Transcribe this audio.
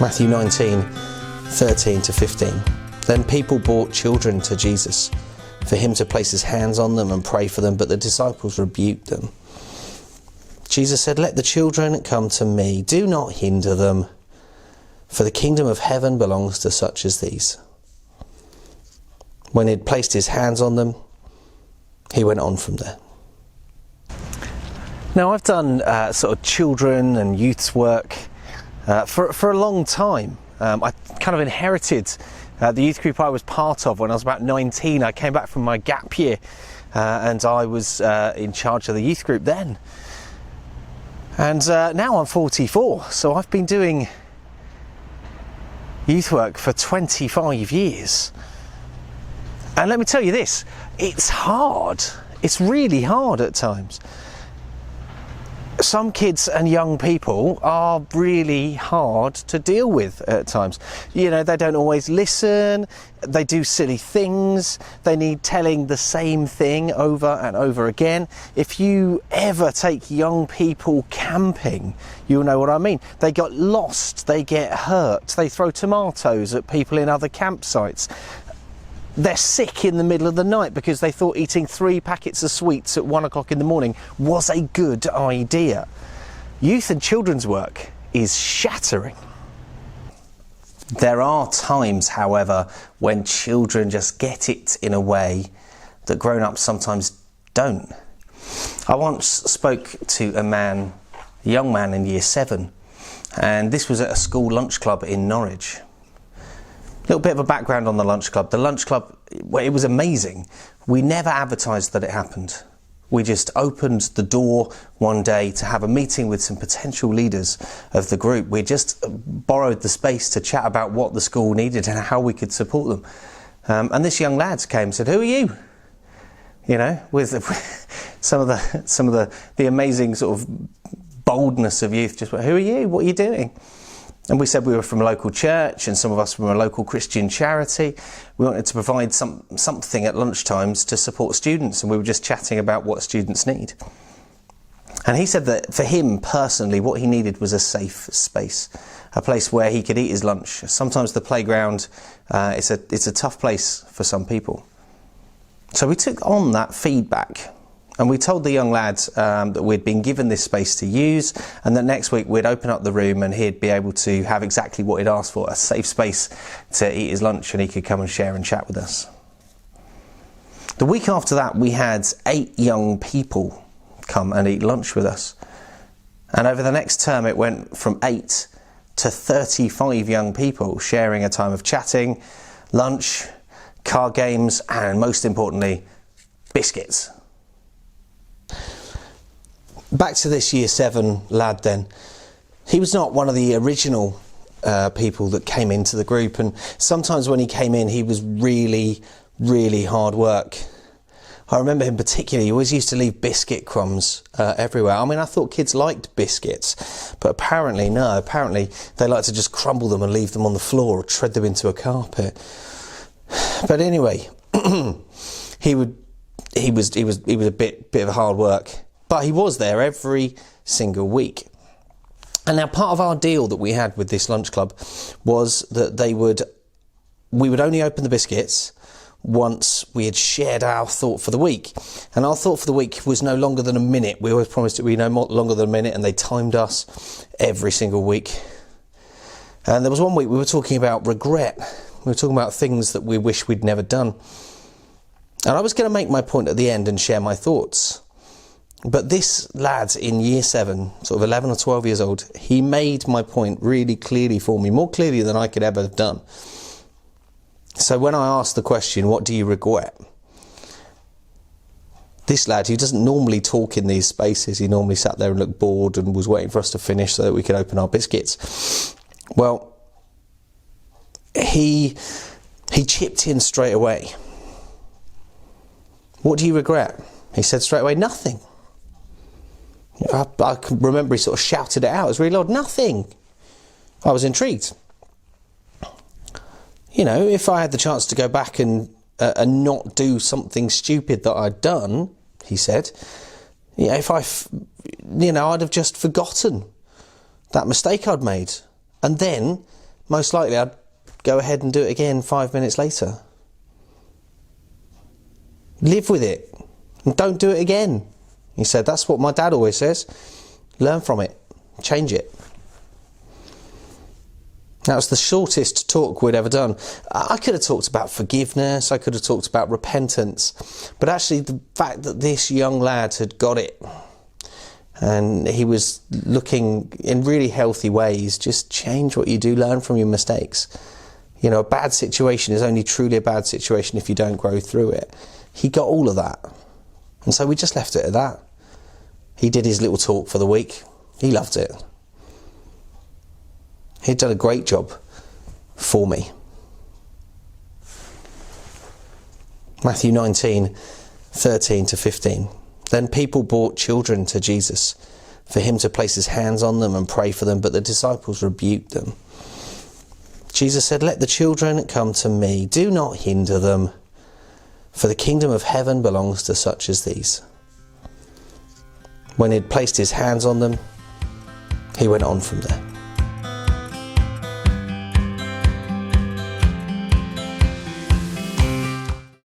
Matthew 19:13-15. Then people brought children to Jesus for him to place his hands on them and pray for them, but the disciples rebuked them. Jesus said, "Let the children come to me. Do not hinder them, for the kingdom of heaven belongs to such as these." When he had placed his hands on them, he went on from there. Now, I've done sort of children and youth's work for a long time. I kind of inherited the youth group I was part of when I was about 19. I came back from my gap year and I was in charge of the youth group then. And now I'm 44, so I've been doing youth work for 25 years. And let me tell you this, it's hard. It's really hard at times. Some kids and young people are really hard to deal with at times. You know, they don't always listen, they do silly things, they need telling the same thing over and over again. If you ever take young people camping, you'll know what I mean. They get lost, they get hurt, they throw tomatoes at people in other campsites. They're sick in the middle of the night because they thought eating 3 packets of sweets at 1 o'clock in the morning was a good idea. Youth and children's work is shattering. There are times, however, when children just get it in a way that grown-ups sometimes don't. I once spoke to a young man in year 7, and this was at a school lunch club in Norwich. Little bit of a background on the lunch club. The lunch club, well, it was amazing. We never advertised that it happened. We just opened the door one day to have a meeting with some potential leaders of the group. We just borrowed the space to chat about what the school needed and how we could support them. And this young lad came and said, "Who are you?" You know, with some of the amazing sort of boldness of youth. Just, "Who are you? What are you doing?" And we said we were from a local church and some of us from a local Christian charity. We wanted to provide something at lunchtimes to support students, and we were just chatting about what students need. And he said that for him personally, what he needed was a safe space, a place where he could eat his lunch. Sometimes the playground, it's a tough place for some people. So we took on that feedback. And we told the young lads that we'd been given this space to use, and that next week we'd open up the room and he'd be able to have exactly what he'd asked for, a safe space to eat his lunch, and he could come and share and chat with us. The week after that, we had 8 young people come and eat lunch with us. And over the next term, it went from 8 to 35 young people sharing a time of chatting, lunch, card games, and most importantly, biscuits. Back to this year 7 lad then. He was not one of the original people that came into the group, and sometimes when he came in he was really, really hard work. I remember him particularly, he always used to leave biscuit crumbs everywhere. I mean, I thought kids liked biscuits, but apparently no, apparently they like to just crumble them and leave them on the floor or tread them into a carpet. But anyway, he was a bit of hard work. But he was there every single week. And now part of our deal that we had with this lunch club was that we would only open the biscuits once we had shared our thought for the week. And our thought for the week was no longer than a minute. We always promised it would be no longer than a minute, and they timed us every single week. And there was one week we were talking about regret. We were talking about things that we wish we'd never done. And I was going to make my point at the end and share my thoughts. But this lad in year 7, sort of 11 or 12 years old, he made my point really clearly for me, more clearly than I could ever have done. So when I asked the question, "What do you regret?" This lad, who doesn't normally talk in these spaces, he normally sat there and looked bored and was waiting for us to finish so that we could open our biscuits. Well, he chipped in straight away. "What do you regret?" He said straight away, "Nothing." I can remember he sort of shouted it out. It was really loud. "Nothing." I was intrigued. You know, if I had the chance to go back and not do something stupid that I'd done, he said, I'd have just forgotten that mistake I'd made. And then most likely I'd go ahead and do it again 5 minutes later. Live with it and don't do it again. He said, that's what my dad always says. Learn from it. Change it. That was the shortest talk we'd ever done. I could have talked about forgiveness. I could have talked about repentance. But actually the fact that this young lad had got it and he was looking in really healthy ways, just change what you do, learn from your mistakes. You know, a bad situation is only truly a bad situation if you don't grow through it. He got all of that. And so we just left it at that. He did his little talk for the week. He loved it. He'd done a great job for me. Matthew 19:13-15. Then people brought children to Jesus for him to place his hands on them and pray for them, but the disciples rebuked them. Jesus said, let the children come to me. Do not hinder them, for the kingdom of heaven belongs to such as these. When he'd placed his hands on them, he went on from there.